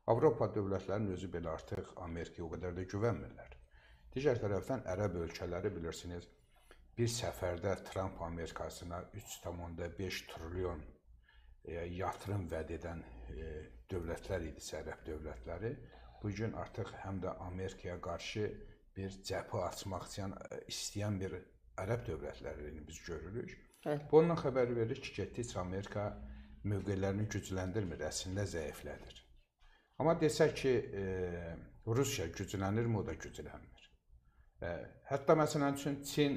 Avropa dövlətlərinin özü belə artıq Amerikaya o qədər də güvənmirlər. Digər tərəfdən ərəb ölkələri bilirsiniz, bir səfərdə Tramp Amerikasına 3,5 trilyon yatırım vəd edən dövlətlər idisə, ərəb dövlətləri, bugün artıq həm də Amerikaya qarşı bir cəbhə açmaq istəyən bir ərəb dövlətlərini biz görürük. Bu ondan xəbər verir ki, getdikcə Amerika mövqelərini gücləndirmir, əslində zəiflədir. Amma desək ki, Rusiya güclənirmi, o da güclənmir. Hətta məsələn üçün Çin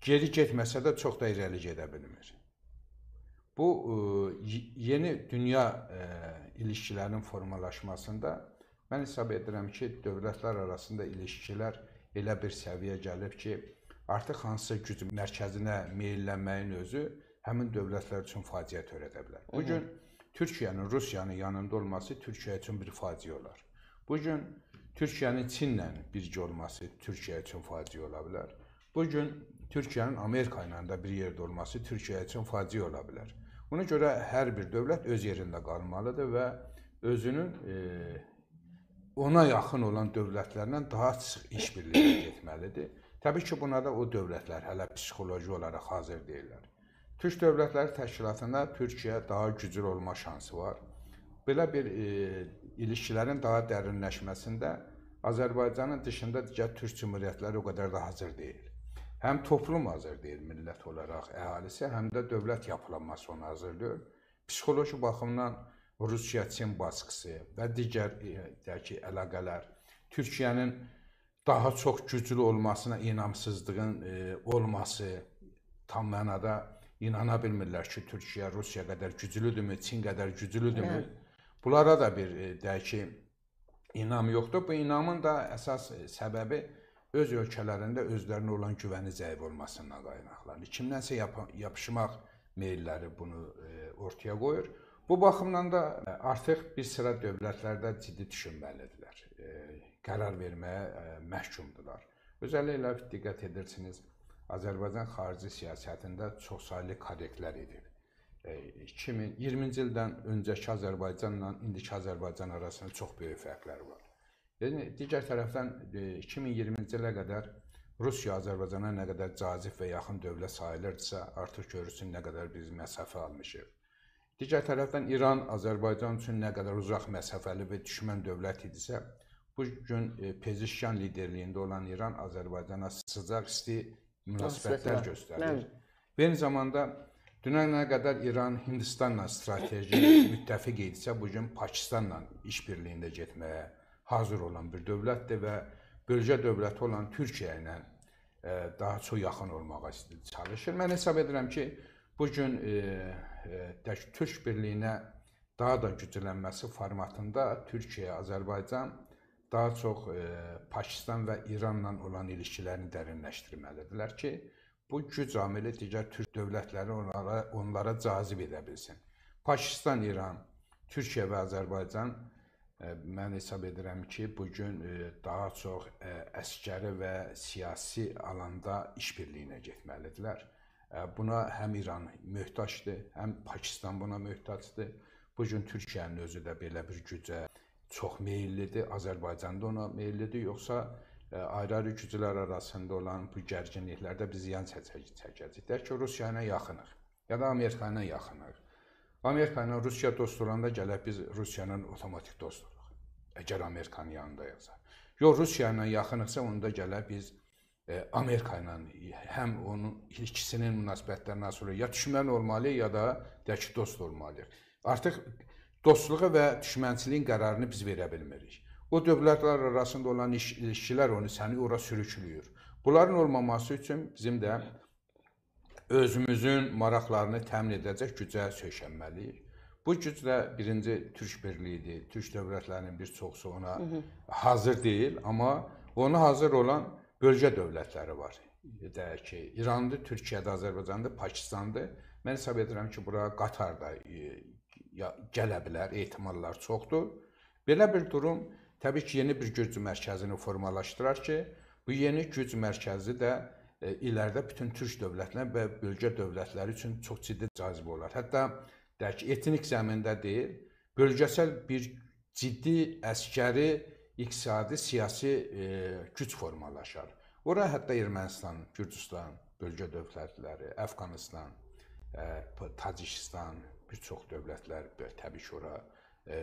geri getməsə də çox da irəli gedə bilmir. Bu, yeni dünya ilişkilərinin formalaşmasında mən hesab edirəm ki, dövlətlər arasında ilişkilər elə bir səviyyə gəlib ki, artıq hansısa güc mərkəzinə meyllənməyin özü həmin dövlətlər üçün faciə törədə bilər. Bugün Türkiyənin, Rusiyanın yanında olması Türkiyə üçün bir faciə olar. Bugün Türkiyənin Çinlə birgə olması Türkiyə üçün faciə ola bilər. Bugün Türkiyənin Amerika ilə də bir yerdə olması Türkiyə üçün faciə ola bilər. Ona görə hər bir dövlət öz yerində qalmalıdır və özünün ona yaxın olan dövlətlərlə daha sıx işbirliyi getməlidir. Təbii ki, buna da o dövlətlər hələ psixoloji olaraq hazır deyirlər. Türk Dövlətləri Təşkilatında Türkiyə daha güclü olma şansı var. Belə bir ilişkilərin daha dərinləşməsində Azərbaycanın dışında digər Türk Cümhuriyyətləri o qədər də hazır deyil. Həm toplum hazır deyil millət olaraq əhalisi, həm də dövlət yapılanması onu hazırlıyor. Psixoloji baxımdan Rusiya-Çin baskısı və digər əlaqələr, Türkiyənin daha çox güclü olmasına inamsızlığın olması, tam mənada inana bilmirlər ki, Türkiyə Rusiya qədər güclüdürmü, Çin qədər güclüdürmü? Bunlara da bir deyək ki, inam yoxdur. Bu inamın da əsas səbəbi öz ölkələrində özlərinə olan güvəni zəif olmasından qaynaqlanır. Kimdənsə yapışmaq meylləri bunu ortaya qoyur. Bu baxımdan da artıq bir sıra dövlətlərdə ciddi düşünməlidirlər. Qərar verməyə məhkumdurlar. Özəlliklə diqqət edirsiniz, Azərbaycan xarici siyasətində çoxsaylı korrektlər edib. 2020-ci ildən öncəki Azərbaycanla indiki Azərbaycan arasında çox böyük fərqlər var. Yəni, digər tərəfdən 2020-ci ilə qədər Rusiya Azərbaycana nə qədər cazib və yaxın dövlət sayılırdısa, artıq görürsün nə qədər biz məsafə almışıq. Digər tərəfdən İran Azərbaycan üçün nə qədər uzaq məsafəli və düşmən dövlət idisə, bu gün Pezişkan liderliyində olan İran Azərbaycana sıcaq isti münasibətlər göstərir. Eyni zamanda dünənə qədər İran Hindistanla strateji müttəfiq idisə, bugün Pakistanla işbirliyində getməyə hazır olan bir dövlətdir və bölgə dövləti olan Türkiyə ilə daha çox yaxın olmağa çalışır. Mən hesab edirəm ki, bugün Türk birliyinə daha da güclənməsi formatında Türkiyə, Azərbaycan daha çox Pakistan və İranla olan ilişkilərini dərinləşdirməlidirlər ki, bu güc amili digər Türk dövlətləri onlara cazib edə bilsin. Pakistan, İran, Türkiyə və Azərbaycan mən hesab edirəm ki, bugün daha çox əskəri və siyasi alanda işbirliyinə getməlidirlər. Buna həm İran möhtacdır, həm Pakistan buna möhtacdır. Bugün Türkiyənin özü də belə bir gücə çox meyillidir, Azərbaycan da ona meyillidir, yoxsa ayrı-ayrı güclər arasında olan bu gərginliklərdə biz ziyan çəkəcəyik. Deyək ki, Rusiya ilə yaxınıq, ya da Amerika ilə yaxınıq. Amerika ilə Rusiya dost olanda gələk biz Rusiya ilə otomatik dost oluq, əgər Amerikanın yanındayıqsa. Yox, Rusiya ilə yaxınıqsa, onda gələk biz Amerika ilə həm onun ikisinin münasibətləri nasıl olur, ya düşmən olmalıyıq, ya da deyək ki, dost olmalıyıq. Artıq dostluğu və düşmənçiliyin qərarını biz verə bilmirik. O dövlətlər arasında olan ilişkilər səni ora sürüklüyür. Bunların olmaması üçün bizim də özümüzün maraqlarını təmin edəcək gücə söykənməliyik. Bu güc də birinci Türk birliyidir. Türk dövlətlərinin bir çoxusu ona hazır deyil, amma ona hazır olan bölgə dövlətləri var. Deyək ki, İrandır, Türkiyədə, Azərbaycandır, Pakistandır. Mən hesab edirəm ki, bura Qatarda gələ bilər, ehtimallar çoxdur. Belə bir durum təbii ki, yeni bir güc mərkəzini formalaşdırar ki, bu yeni güc mərkəzi də ilərdə bütün Türk dövlətləri və bölgə dövlətləri üçün çox ciddi cazibə olar. Hətta deyək ki, etnik zəmində deyil, bölgəsəl bir ciddi əskəri, iqtisadi, siyasi güc formalaşar. Ora hətta Ermənistan, Gürcüstan, bölgə dövlətləri, Əfqanıstan, Tacikistan, bir çox dövlətlər təbii ki, ora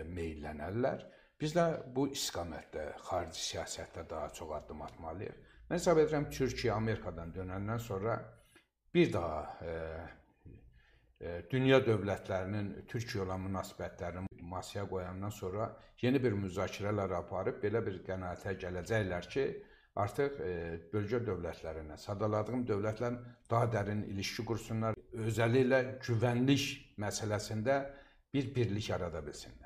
meyllənərlər. Biz də bu istiqamətdə, xarici siyasətdə daha çox addım atmalıyıq. Mən hesab edirəm, Türkiyə Amerikadan dönəndən sonra bir daha dünya dövlətlərinin Türkiyə olan münasibətlərini masaya qoyandan sonra yeni bir müzakirələr aparıb belə bir qənaətə gələcəklər ki, artıq bölgə dövlətlərinə, sadaladığım dövlətlərin daha dərin ilişki qursunlar, özəlliklə güvənlik məsələsində bir birlik yarada bilsinlər.